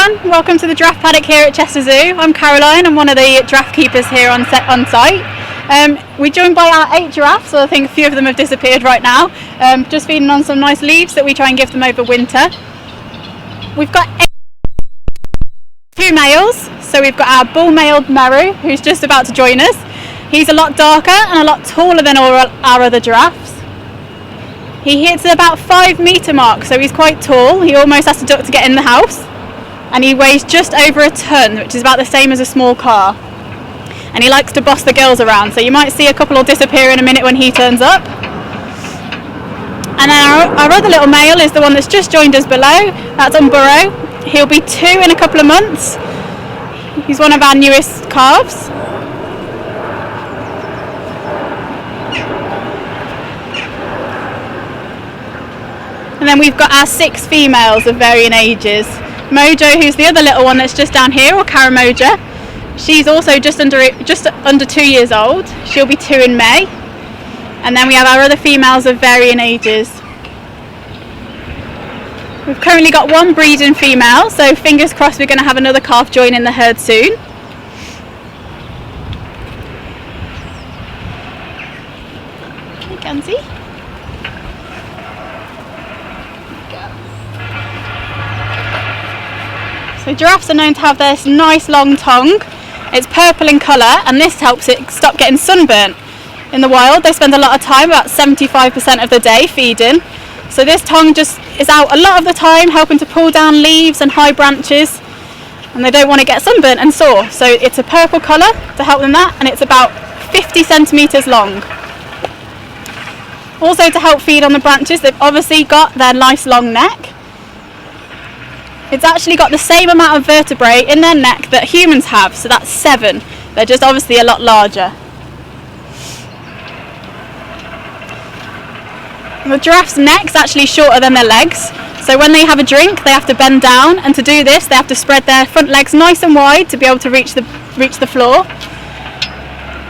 everyone, welcome to the giraffe paddock here at Chester Zoo. I'm Caroline, I'm one of the giraffe keepers here on site. We're joined by our 8 giraffes, so I think a few of them have disappeared right now, just feeding on some nice leaves that we try and give them over winter. We've got 2 males, so we've got our bull-maled Meru, who's just about to join us. He's a lot darker and a lot taller than all our other giraffes. He hits about 5 metre mark, so he's quite tall. He almost has to duck to get in the house. And he weighs just over a tonne, which is about the same as a small car. And he likes to boss the girls around, so you might see a couple will disappear in a minute when he turns up. And our other little male is the one that's just joined us below. That's Burrow. He'll be 2 in a couple of months. He's one of our newest calves. And then we've got our 6 females of varying ages. Mojo, who's the other little one that's just down here, or Karamoja. She's also just under 2 years old. She'll be 2 in May. And then we have our other females of varying ages. We've currently got 1 breeding female, so fingers crossed we're going to have another calf join in the herd soon. You can see. So giraffes are known to have this nice long tongue. It's purple in colour, and this helps it stop getting sunburnt. In the wild they spend a lot of time, about 75% of the day, feeding. So this tongue just is out a lot of the time, helping to pull down leaves and high branches, and they don't want to get sunburnt and sore. So it's a purple colour to help them that, and it's about 50 centimetres long. Also to help feed on the branches, they've obviously got their nice long neck. It's actually got the same amount of vertebrae in their neck that humans have, so that's 7. They're just obviously a lot larger. The giraffe's neck's actually shorter than their legs, so when they have a drink they have to bend down, and to do this they have to spread their front legs nice and wide to be able to reach the floor.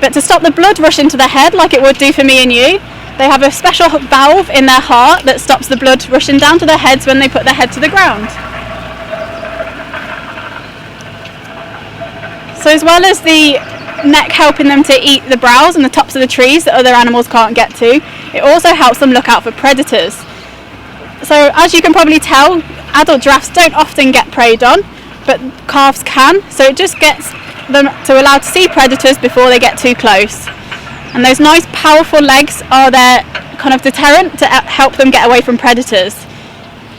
But to stop the blood rushing to their head like it would do for me and you, they have a special valve in their heart that stops the blood rushing down to their heads when they put their head to the ground. So as well as the neck helping them to eat the browse and the tops of the trees that other animals can't get to, it also helps them look out for predators. So as you can probably tell, adult giraffes don't often get preyed on, but calves can, so it just gets them to allow to see predators before they get too close. And those nice powerful legs are their kind of deterrent to help them get away from predators.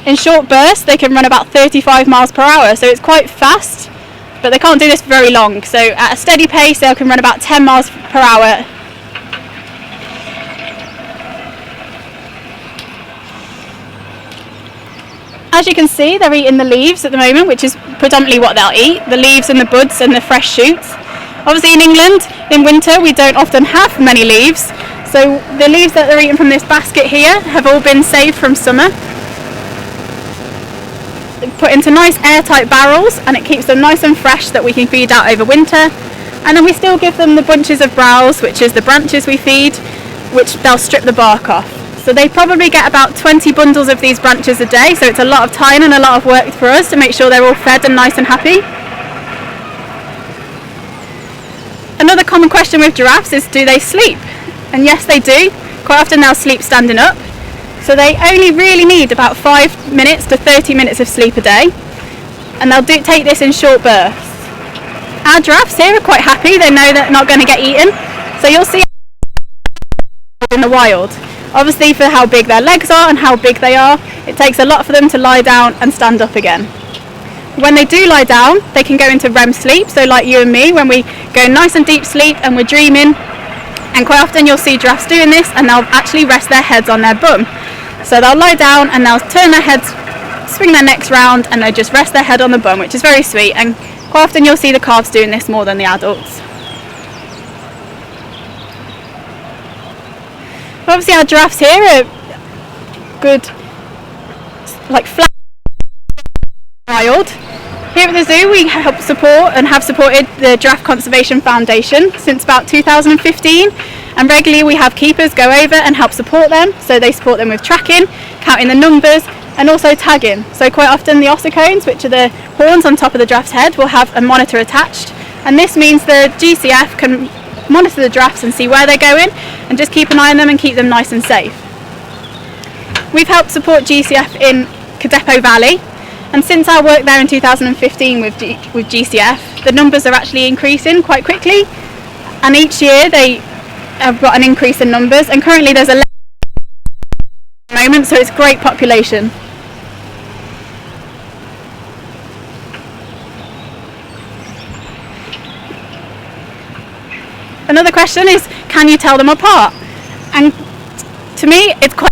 In short bursts they can run about 35 miles per hour, so it's quite fast. But they can't do this for very long, so at a steady pace they can run about 10 miles per hour. As you can see, they're eating the leaves at the moment, which is predominantly what they'll eat, the leaves and the buds and the fresh shoots. Obviously in England, in winter, we don't often have many leaves, so the leaves that they're eating from this basket here have all been saved from summer. Put into nice airtight barrels, and it keeps them nice and fresh that we can feed out over winter. And then we still give them the bunches of browse, which is the branches we feed, which they'll strip the bark off. So they probably get about 20 bundles of these branches a day, so it's a lot of time and a lot of work for us to make sure they're all fed and nice and happy. Another common question with giraffes is, do they sleep? And yes, they do. Quite often they'll sleep standing up. So they only really need about 5 minutes to 30 minutes of sleep a day, and they'll take this in short bursts. Our giraffes here are quite happy, they know they're not going to get eaten, so you'll see in the wild. Obviously for how big their legs are and how big they are, it takes a lot for them to lie down and stand up again. When they do lie down, they can go into REM sleep, so like you and me, when we go nice and deep sleep and we're dreaming, and quite often you'll see giraffes doing this and they'll actually rest their heads on their bum. So they'll lie down and they'll turn their heads, swing their necks round, and they just rest their head on the bum, which is very sweet, and quite often you'll see the calves doing this more than the adults. Obviously our giraffes here are good, like flat wild. Here at the zoo we help support and have supported the Giraffe Conservation Foundation since about 2015, and regularly we have keepers go over and help support them, so they support them with tracking, counting the numbers, and also tagging. So quite often the ossicones, which are the horns on top of the giraffe's head, will have a monitor attached, and this means the GCF can monitor the giraffes and see where they're going and just keep an eye on them and keep them nice and safe. We've helped support GCF in Cadepo Valley, and since our work there in 2015 with GCF, the numbers are actually increasing quite quickly, and each year they have got an increase in numbers, and currently there's 11 at the moment, so it's great population. Another question is, can you tell them apart? And to me, it's quite...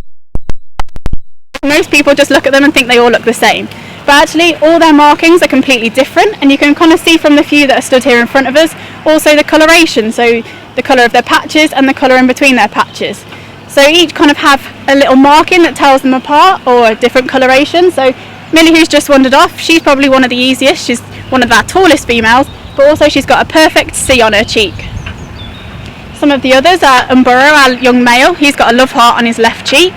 Most people just look at them and think they all look the same. But actually, all their markings are completely different, and you can kind of see from the few that are stood here in front of us, also the coloration, so the colour of their patches and the colour in between their patches. So each kind of have a little marking that tells them apart, or a different coloration. So Millie, who's just wandered off, she's probably one of the easiest. She's one of our tallest females, but also she's got a perfect C on her cheek. Some of the others are Umburo, our young male. He's got a love heart on his left cheek.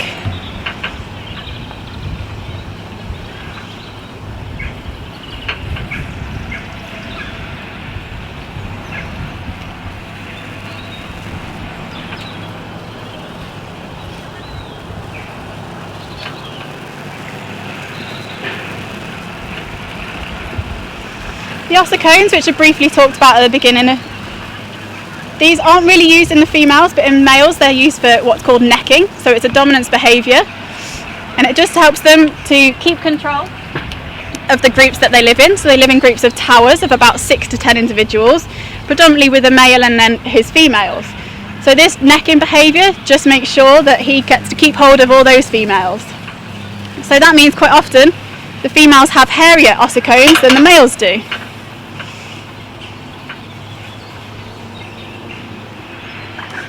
The ossicones, which are briefly talked about at the beginning, these aren't really used in the females, but in males they're used for what's called necking, so it's a dominance behaviour, and it just helps them to keep control of the groups that they live in. So they live in groups of towers of about 6 to 10 individuals, predominantly with a male and then his females. So this necking behaviour just makes sure that he gets to keep hold of all those females. So that means quite often the females have hairier ossicones than the males do.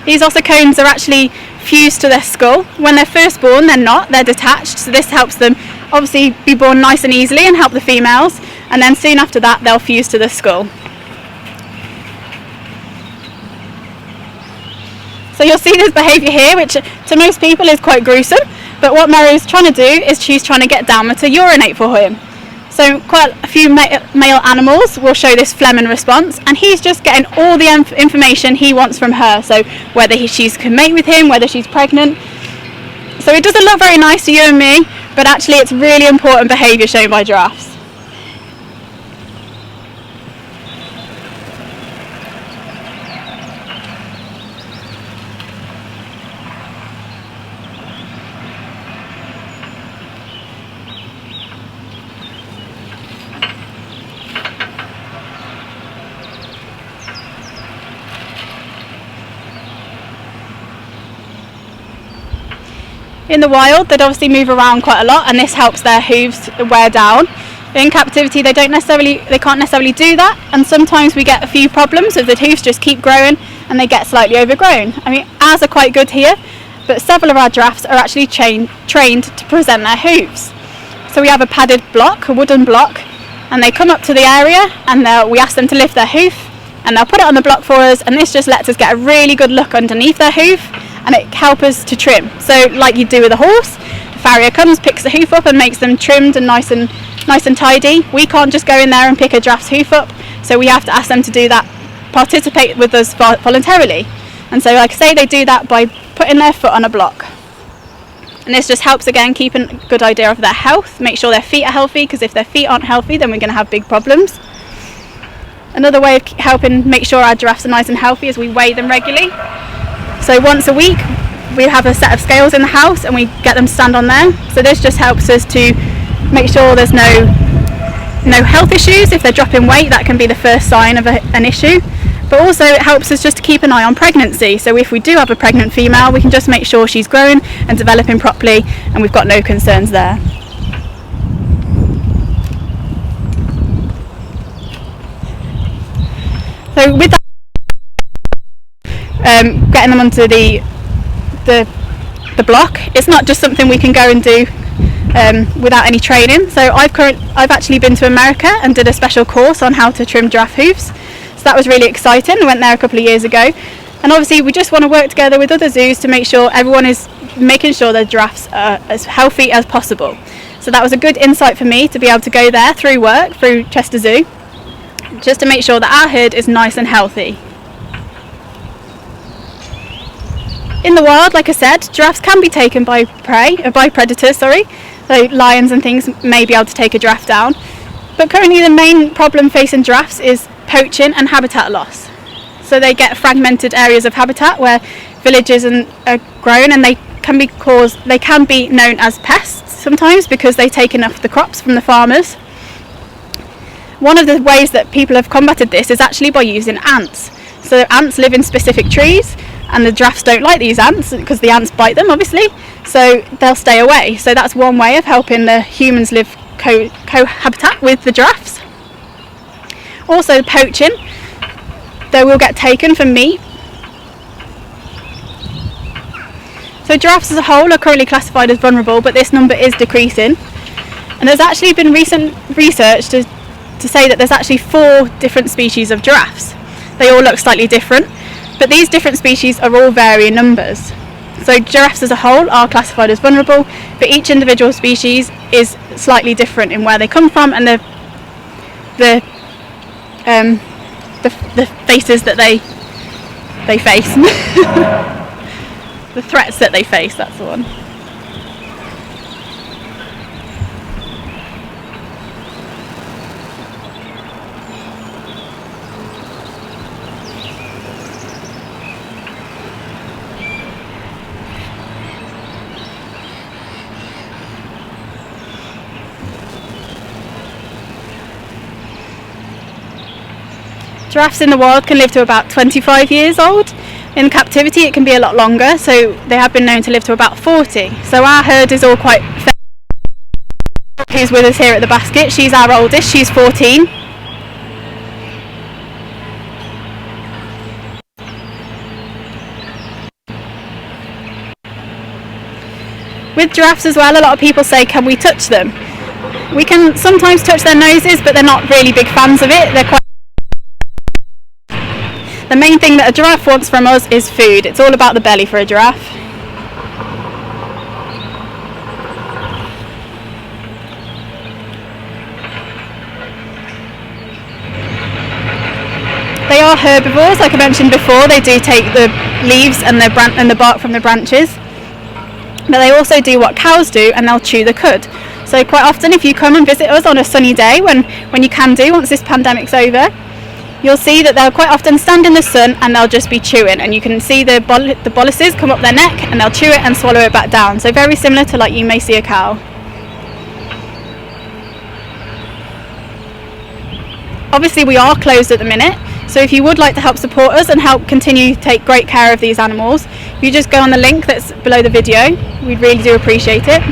These ossicones are actually fused to their skull. When they're first born, they're not, they're detached, so this helps them obviously be born nice and easily and help the females, and then soon after that they'll fuse to the skull. So you'll see this behaviour here, which to most people is quite gruesome, but what Mary's trying to do is she's trying to get Dama to urinate for him. So quite a few male animals will show this phlegm response, and he's just getting all the information he wants from her, so whether she can mate with him, whether she's pregnant. So it doesn't look very nice to you and me, but actually it's really important behaviour shown by giraffes. In the wild, they'd obviously move around quite a lot, and this helps their hooves wear down. In captivity, they can't necessarily do that, and sometimes we get a few problems if the hooves just keep growing and they get slightly overgrown. I mean, ours are quite good here, but several of our giraffes are actually trained to present their hooves. So we have a padded block, a wooden block, and they come up to the area, and we ask them to lift their hoof, and they'll put it on the block for us, and this just lets us get a really good look underneath their hoof, and it helps us to trim. So like you do with a horse, the farrier comes, picks the hoof up and makes them trimmed and nice and tidy. We can't just go in there and pick a giraffe's hoof up, so we have to ask them to do that, participate with us voluntarily. And so like I say, they do that by putting their foot on a block. And this just helps again keep a good idea of their health, make sure their feet are healthy, because if their feet aren't healthy then we're going to have big problems. Another way of helping make sure our giraffes are nice and healthy is we weigh them regularly. So once a week we have a set of scales in the house and we get them to stand on there. So this just helps us to make sure there's no health issues. If they're dropping weight, that can be the first sign of an issue. But also it helps us just to keep an eye on pregnancy. So if we do have a pregnant female, we can just make sure she's growing and developing properly and we've got no concerns there. So with that, getting them onto the block, it's not just something we can go and do without any training. So I've actually been to America and did a special course on how to trim giraffe hoofs. So that was really exciting. I went there a couple of years ago, and obviously we just want to work together with other zoos to make sure everyone is making sure their giraffes are as healthy as possible. So So that was a good insight for me to be able to go there through work, through Chester Zoo, just to make sure that our herd is nice and healthy. In the wild, like I said, giraffes can be taken by predators, so lions and things may be able to take a giraffe down. But currently the main problem facing giraffes is poaching and habitat loss. So they get fragmented areas of habitat where villages are grown, and they can be known as pests sometimes because they take enough the crops from the farmers. One of the ways that people have combated this is actually by using ants. So ants live in specific trees, and the giraffes don't like these ants because the ants bite them, obviously, so they'll stay away. So that's one way of helping the humans live cohabitat with the giraffes. Also poaching, they will get taken for meat. So giraffes as a whole are currently classified as vulnerable, but this number is decreasing. And there's actually been recent research to say that there's actually 4 different species of giraffes. They all look slightly different, but these different species are all varying numbers. So giraffes as a whole are classified as vulnerable, but each individual species is slightly different in where they come from and the faces that they face. The threats that they face, that's the one. Giraffes in the wild can live to about 25 years old. In captivity it can be a lot longer, so they have been known to live to about 40. So our herd is all quite fair. Who's with us here at the basket, she's our oldest, she's 14. With giraffes as well, a lot of people say, can we touch them? We can sometimes touch their noses, but they're not really big fans of it. The main thing that a giraffe wants from us is food. It's all about the belly for a giraffe. They are herbivores, like I mentioned before. They do take the leaves and the bark from the branches. But they also do what cows do, and they'll chew the cud. So quite often if you come and visit us on a sunny day, when you can do, once this pandemic's over, you'll see that they'll quite often stand in the sun and they'll just be chewing, and you can see the boluses come up their neck and they'll chew it and swallow it back down. So very similar to like you may see a cow. Obviously we are closed at the minute, so if you would like to help support us and help continue to take great care of these animals, if you just go on the link that's below the video, we'd really do appreciate it.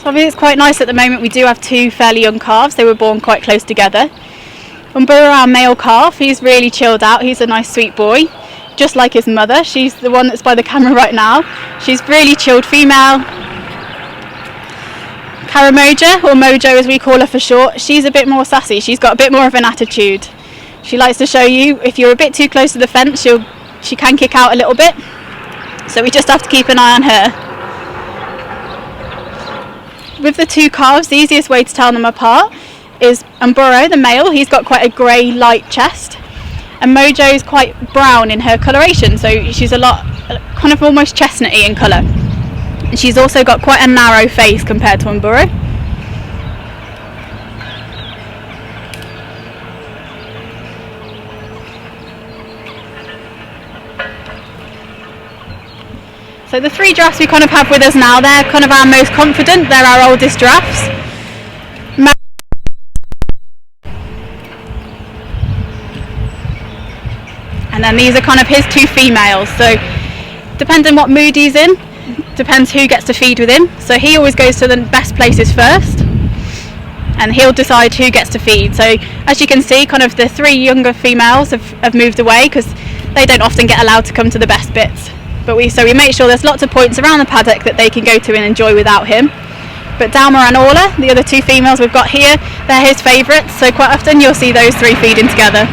Obviously it's quite nice at the moment. We do have 2 fairly young calves. They were born quite close together. Umbura, our male calf, he's really chilled out. He's a nice sweet boy, just like his mother. She's the one that's by the camera right now. She's really chilled female. Karamoja, or Mojo as we call her for short, she's a bit more sassy. She's got a bit more of an attitude. She likes to show you if you're a bit too close to the fence, she can kick out a little bit. So we just have to keep an eye on her. With the two calves, the easiest way to tell them apart is Mboro, the male. He's got quite a grey light chest, and Mojo is quite brown in her coloration, so she's a lot kind of almost chestnutty in colour. And she's also got quite a narrow face compared to Mboro. So the 3 giraffes we kind of have with us now, they're kind of our most confident, they're our oldest giraffes. And then these are kind of his 2 females, so depending what mood he's in, depends who gets to feed with him. So he always goes to the best places first, and he'll decide who gets to feed. So as you can see, kind of the 3 younger females have moved away because they don't often get allowed to come to the best bits. But we make sure there's lots of points around the paddock that they can go to and enjoy without him. But Dalma and Orla, the other 2 females we've got here, they're his favourites, so quite often you'll see those 3 feeding together.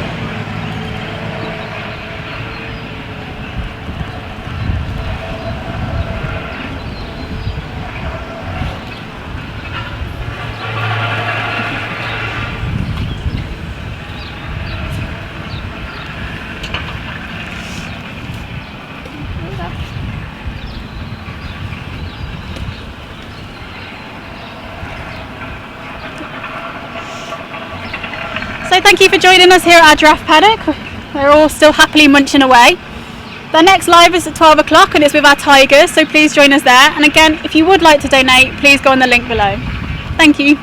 So thank you for joining us here at our giraffe paddock. They're all still happily munching away. The next live is at 12 o'clock and it's with our tigers, so please join us there. And again, if you would like to donate, please go on the link below. Thank you.